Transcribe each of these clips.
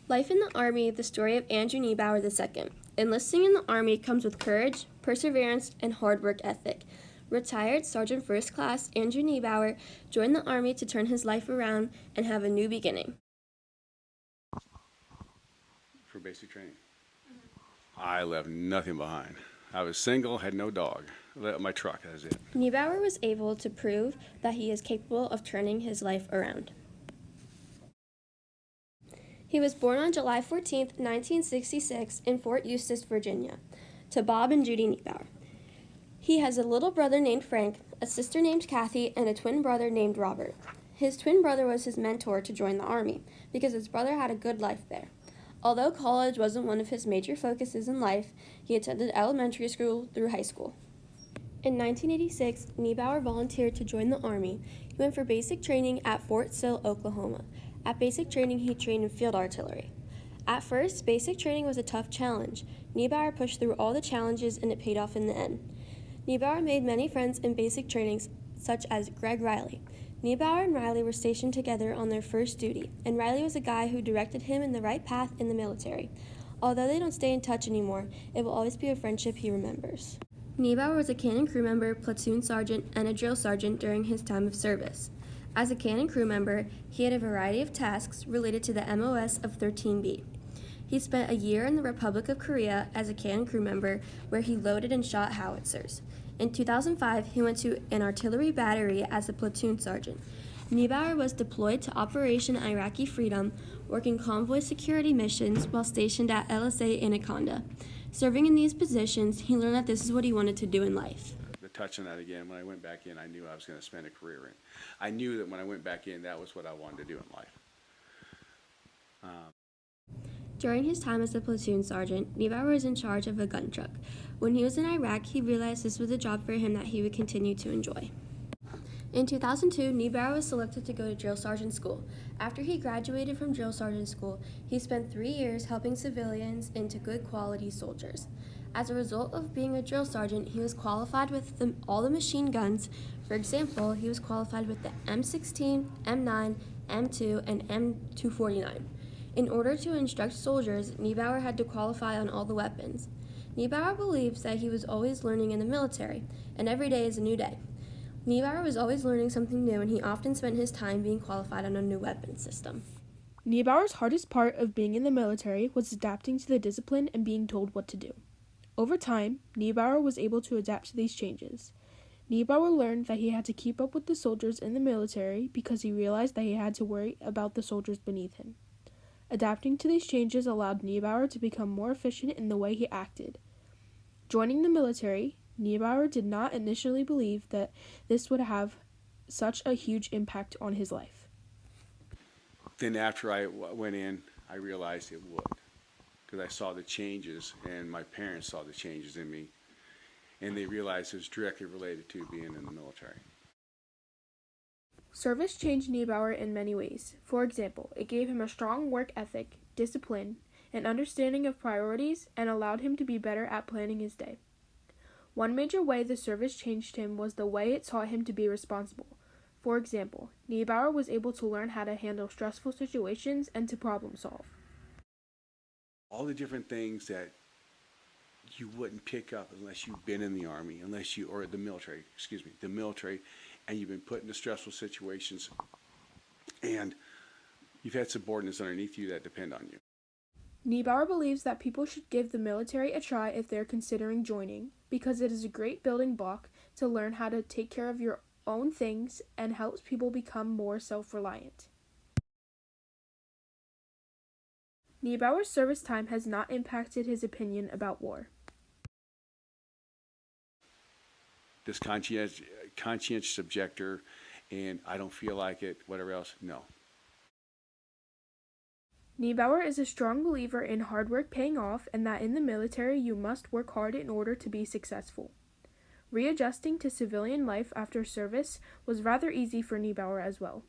Life in the Army, the story of Andrew Niebauer II. Enlisting in the Army comes with courage, perseverance, and hard work ethic. Retired Sergeant First Class Andrew Niebauer joined the Army to turn his life around and have a new beginning. For basic training, I left nothing behind. I was single, had no dog. My truck, that's it. Niebauer was able to prove that he is capable of turning his life around. He was born on July 14, 1966, in Fort Eustis, Virginia, to Bob and Judy Niebauer. He has a little brother named Frank, a sister named Kathy, and a twin brother named Robert. His twin brother was his mentor to join the Army because his brother had a good life there. Although college wasn't one of his major focuses in life, he attended elementary school through high school. In 1986, Niebauer volunteered to join the Army. He went for basic training at Fort Sill, Oklahoma. At basic training, he trained in field artillery. At first, basic training was a tough challenge. Niebauer pushed through all the challenges and it paid off in the end. Niebauer made many friends in basic trainings, such as Greg Riley. Niebauer and Riley were stationed together on their first duty, and Riley was a guy who directed him in the right path in the military. Although they don't stay in touch anymore, it will always be a friendship he remembers. Niebauer was a cannon crew member, platoon sergeant, and a drill sergeant during his time of service. As a cannon crew member, he had a variety of tasks related to the MOS of 13B. He spent a year in the Republic of Korea as a cannon crew member where he loaded and shot howitzers. In 2005, he went to an artillery battery as a platoon sergeant. Niebauer was deployed to Operation Iraqi Freedom, working convoy security missions while stationed at LSA Anaconda. Serving in these positions, he learned that this is what he wanted to do in life. To touch on that again, when I went back in, I knew I was going to spend a career in. I knew that when I went back in, that was what I wanted to do in life. During his time as a platoon sergeant, Niebauer was in charge of a gun truck. When he was in Iraq, he realized this was a job for him that he would continue to enjoy. In 2002, Niebauer was selected to go to drill sergeant school. After he graduated from drill sergeant school, he spent 3 years helping civilians into good quality soldiers. As a result of being a drill sergeant, he was qualified with all the machine guns. For example, he was qualified with the M16, M9, M2, and M249. In order to instruct soldiers, Niebauer had to qualify on all the weapons. Niebauer believes that he was always learning in the military, and every day is a new day. Niebauer was always learning something new, and he often spent his time being qualified on a new weapon system. Niebauer's hardest part of being in the military was adapting to the discipline and being told what to do. Over time, Niebauer was able to adapt to these changes. Niebauer learned that he had to keep up with the soldiers in the military because he realized that he had to worry about the soldiers beneath him. Adapting to these changes allowed Niebauer to become more efficient in the way he acted. Joining the military, Niebauer did not initially believe that this would have such a huge impact on his life. Then after I went in, I realized it would, because I saw the changes, and my parents saw the changes in me, and they realized it was directly related to being in the military. Service changed Niebauer in many ways. For example, it gave him a strong work ethic, discipline, and understanding of priorities, and allowed him to be better at planning his day. One major way the service changed him was the way it taught him to be responsible. For example, Niebauer was able to learn how to handle stressful situations and to problem solve. All the different things that you wouldn't pick up unless you've been in the Army, or the military, and you've been put into stressful situations, and you've had subordinates underneath you that depend on you. Niebauer believes that people should give the military a try if they're considering joining, because it is a great building block to learn how to take care of your own things and helps people become more self-reliant. Niebauer's service time has not impacted his opinion about war. This conscientious objector, and I don't feel like it, whatever else, no. Niebauer is a strong believer in hard work paying off and that in the military you must work hard in order to be successful. Readjusting to civilian life after service was rather easy for Niebauer as well.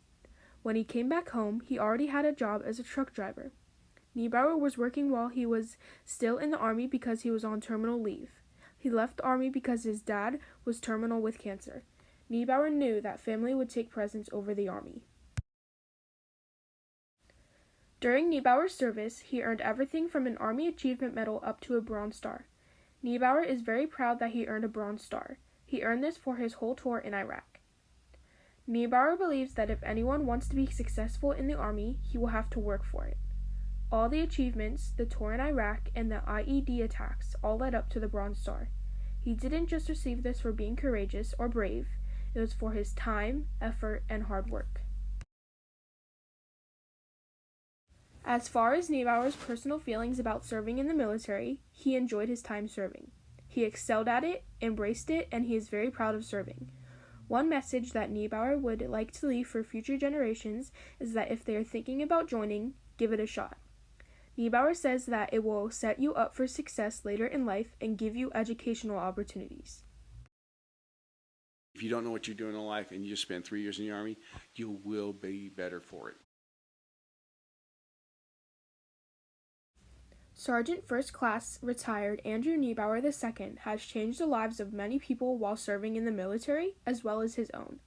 When he came back home, he already had a job as a truck driver. Niebauer was working while he was still in the Army because he was on terminal leave. He left the Army because his dad was terminal with cancer. Niebauer knew that family would take precedence over the Army. During Niebauer's service, he earned everything from an Army Achievement Medal up to a Bronze Star. Niebauer is very proud that he earned a Bronze Star. He earned this for his whole tour in Iraq. Niebauer believes that if anyone wants to be successful in the Army, he will have to work for it. All the achievements, the tour in Iraq, and the IED attacks all led up to the Bronze Star. He didn't just receive this for being courageous or brave, it was for his time, effort, and hard work. As far as Niebauer's personal feelings about serving in the military, he enjoyed his time serving. He excelled at it, embraced it, and he is very proud of serving. One message that Niebauer would like to leave for future generations is that if they are thinking about joining, give it a shot. Niebauer says that it will set you up for success later in life and give you educational opportunities. If you don't know what you're doing in life and you just spend 3 years in the Army, you will be better for it. Sergeant First Class retired Andrew Niebauer II has changed the lives of many people while serving in the military, as well as his own.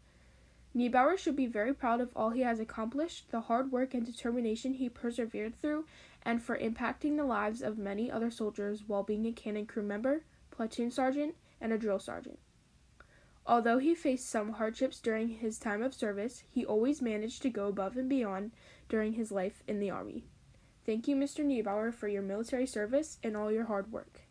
Niebauer should be very proud of all he has accomplished, the hard work and determination he persevered through, and for impacting the lives of many other soldiers while being a cannon crew member, platoon sergeant, and a drill sergeant. Although he faced some hardships during his time of service, he always managed to go above and beyond during his life in the Army. Thank you, Mr. Niebauer, for your military service and all your hard work.